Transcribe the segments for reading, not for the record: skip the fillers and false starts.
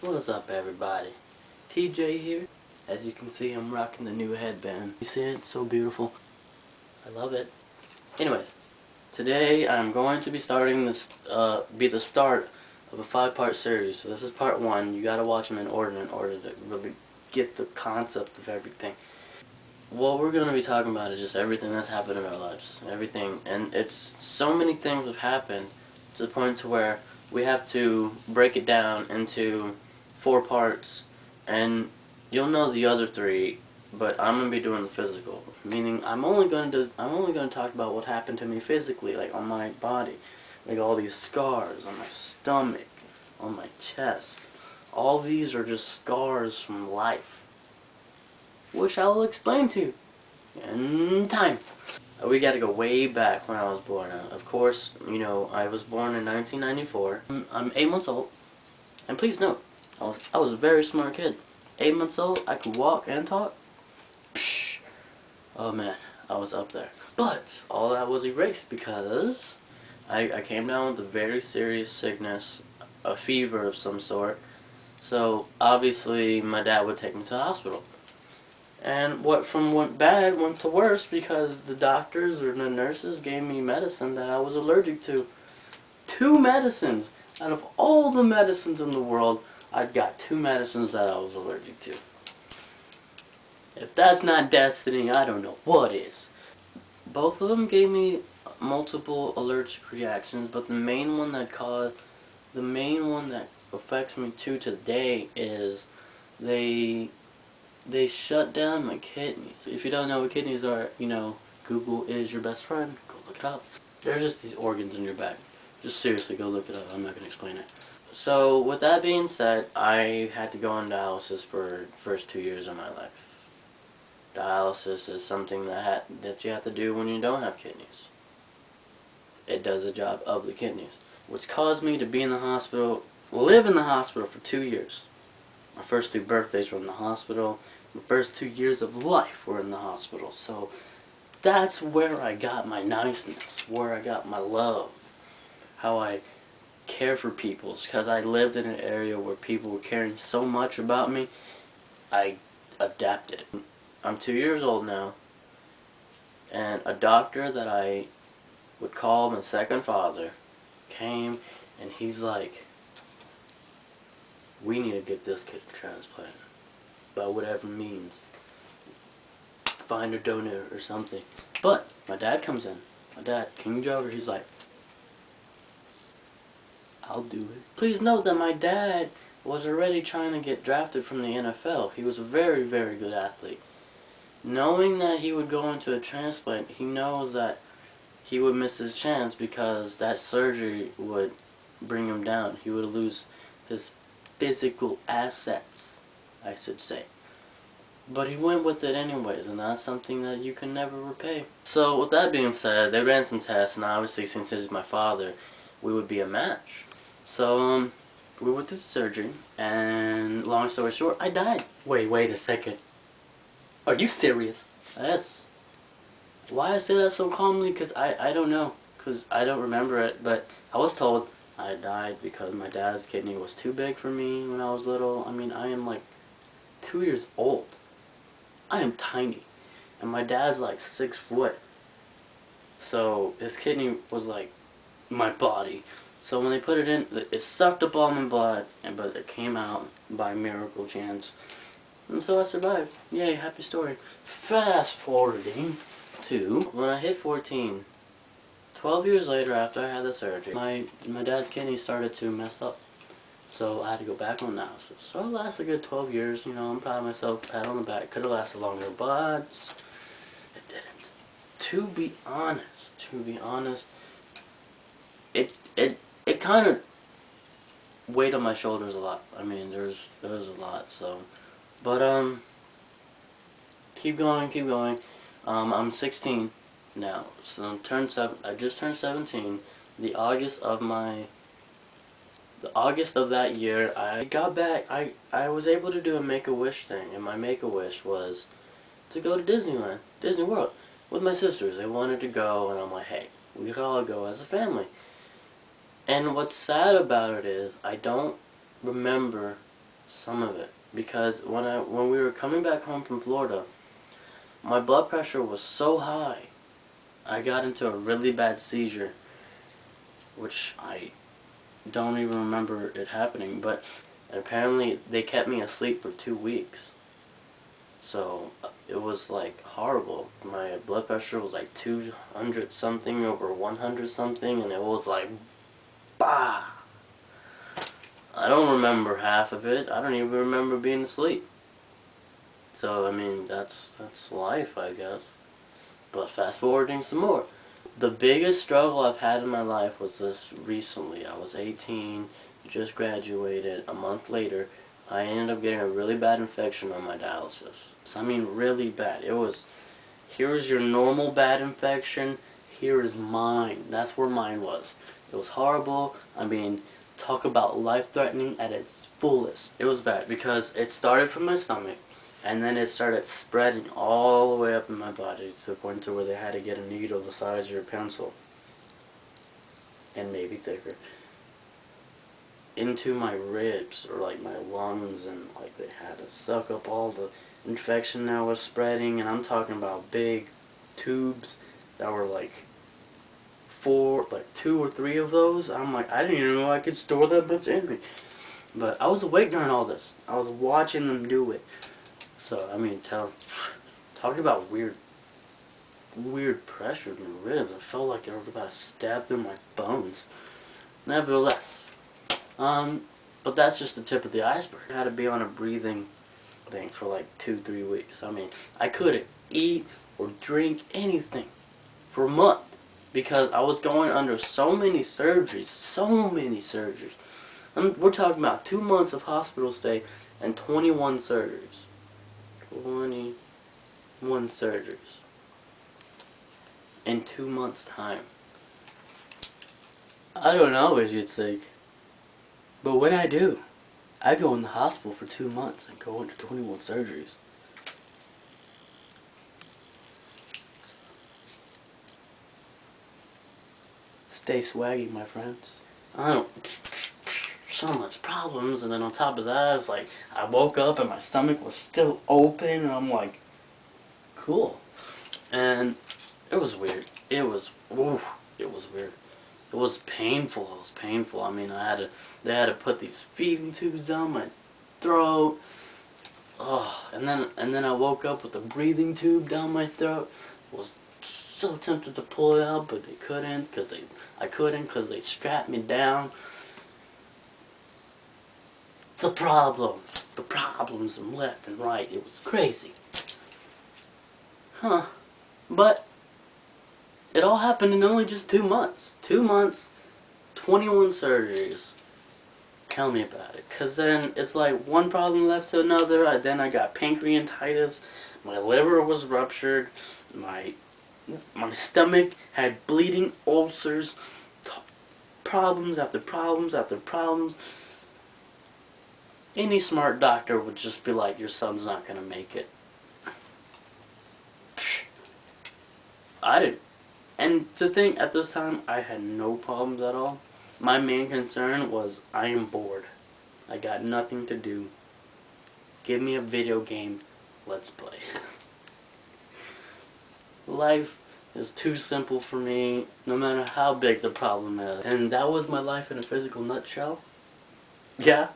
What's up, everybody? TJ here. As you can see, I'm rocking the new headband. You see it? It's so beautiful. I love it. Anyways, today I'm going to be starting this, be the start of a 5-part series. So this is part 1. You gotta watch them in order to really get the concept of everything. What we're going to be talking about is just everything that's happened in our lives. Everything. And it's so many things have happened to the point to where we have to break it down into 4 parts. And you'll know the other 3, but I'm going to be doing the physical. Meaning I'm only going to talk about what happened to me physically, like on my body. Like all these scars on my stomach, on my chest. All these are just scars from life, which I will explain to you in time. We gotta go way back when I was born. Of course, you know, I was born in 1994. I'm 8 months old. And please note, I was a very smart kid. 8 months old, I could walk and talk. Psh. Oh man, I was up there. But all that was erased because I came down with a very serious sickness, a fever of some sort. So obviously my dad would take me to the hospital. And what went bad went to worse because the doctors or the nurses gave me medicine that I was allergic to. 2 medicines! Out of all the medicines in the world, I've got 2 medicines that I was allergic to. If that's not destiny, I don't know what is. Both of them gave me multiple allergic reactions, but the main one that affects me to today is they shut down my kidneys. If you don't know what kidneys are, you know, Google is your best friend. Go look it up. They're just these organs in your back. Just seriously, go look it up. I'm not going to explain it. So, with that being said, I had to go on dialysis for the first 2 years of my life. Dialysis is something that you have to do when you don't have kidneys. It does the job of the kidneys. Which caused me to be in the hospital, live in the hospital for 2 years. My first 2 birthdays were in the hospital. My first 2 years of life were in the hospital. So that's where I got my niceness, where I got my love, how I care for people. Because I lived in an area where people were caring so much about me, I adapted. I'm 2 years old now, and a doctor that I would call my second father came, and he's like, we need to get this kid transplanted, by whatever means. Find a donor or something. But my dad comes in. My dad, King Jokster, he's like, I'll do it. Please note that my dad was already trying to get drafted from the NFL. He was a very, very good athlete. Knowing that he would go into a transplant, he knows that he would miss his chance because that surgery would bring him down. He would lose his physical assets, I should say. But he went with it anyways, and that's something that you can never repay. So with that being said, they ran some tests, and obviously since he's my father, we would be a match. So we went through the surgery, and long story short, I died. Wait a second. Are you serious? Yes. Why I say that so calmly? Because I don't know. Because I don't remember it, but I was told I died because my dad's kidney was too big for me when I was little. I mean, I am like 2 years old. I am tiny. And my dad's like 6 foot. So his kidney was like my body. So when they put it in, it sucked up all my blood, but it came out by miracle chance. And so I survived. Yay, happy story. Fast forwarding to when I hit 14. 12 years later, after I had the surgery, my dad's kidney started to mess up. So I had to go back on dialysis. So it lasted a good 12 years, you know, I'm proud of myself, pat on the back. Could have lasted longer, but it didn't. To be honest, it kind of weighed on my shoulders a lot. I mean, there was a lot, so. But, keep going. I'm 16 now, so I just turned 17. The August of that year, I got back. I was able to do a Make-A-Wish thing, and my Make-A-Wish was to go to Disneyland, Disney World, with my sisters. They wanted to go, and I'm like, hey, we could all go as a family. And what's sad about it is I don't remember Some of it. Because when we were coming back home from Florida, my blood pressure was so high, I got into a really bad seizure, which I don't even remember it happening, but apparently they kept me asleep for 2 weeks. So it was like horrible. My blood pressure was like 200 something over 100 something, and it was like, bah! I don't remember half of it. I don't even remember being asleep. So I mean, that's life, I guess. But fast forwarding some more. The biggest struggle I've had in my life was this recently. I was 18, just graduated. A month later, I ended up getting a really bad infection on my dialysis. I mean, really bad. It was, here is your normal bad infection, here is mine. That's where mine was. It was horrible. I mean, talk about life-threatening at its fullest. It was bad because it started from my stomach, and then it started spreading all the way up in my body to the point to where they had to get a needle the size of your pencil, and maybe thicker, into my ribs or like my lungs, and like they had to suck up all the infection that was spreading. And I'm talking about big tubes that were like 2 or 3 of those. I'm like, I didn't even know I could store that much in me. But I was awake during all this. I was watching them do it. So I mean, talk about weird pressure in the ribs. I felt like I was about to stab through my bones. Nevertheless, but that's just the tip of the iceberg. I had to be on a breathing thing for like 2-3 weeks. I mean, I couldn't eat or drink anything for a month because I was going under so many surgeries. We're talking about 2 months of hospital stay and 21 surgeries. 21 surgeries in 2 months' time. I don't always get sick, but when I do, I go in the hospital for 2 months and go under 21 surgeries. Stay swaggy, my friends. I don't so much problems, and then on top of that, it's like I woke up and my stomach was still open, and I'm like, cool. And it was weird. It was weird. It was painful. It was painful. I mean, they had to put these feeding tubes down my throat. Oh, and then I woke up with a breathing tube down my throat. Was so tempted to pull it out, but they couldn't because they strapped me down. The problems from left and right. It was crazy. Huh. But it all happened in only just 2 months. 2 months, 21 surgeries. Tell me about it. Because then it's like one problem left to another. Then I got pancreatitis. My liver was ruptured. My stomach had bleeding ulcers. Problems after problems after problems. Any smart doctor would just be like, your son's not going to make it. I didn't. And to think, at this time, I had no problems at all. My main concern was, I am bored. I got nothing to do. Give me a video game. Let's play. Life is too simple for me, no matter how big the problem is. And that was my life in a physical nutshell. Yeah.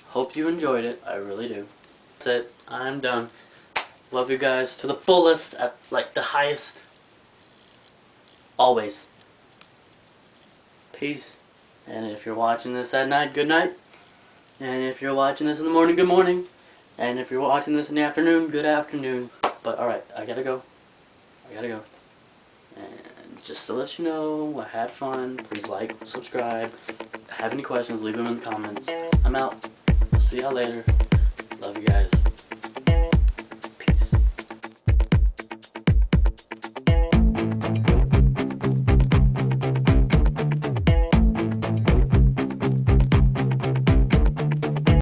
Hope you enjoyed it. I really do. That's it. I'm done. Love you guys to the fullest, at like the highest. Always. Peace. And if you're watching this at night, good night. And if you're watching this in the morning, good morning. And if you're watching this in the afternoon, good afternoon. But alright, I gotta go. And just to let you know, I had fun. Please like, subscribe. Have any questions, leave them in the comments. I'm out. See y'all later. Love you guys.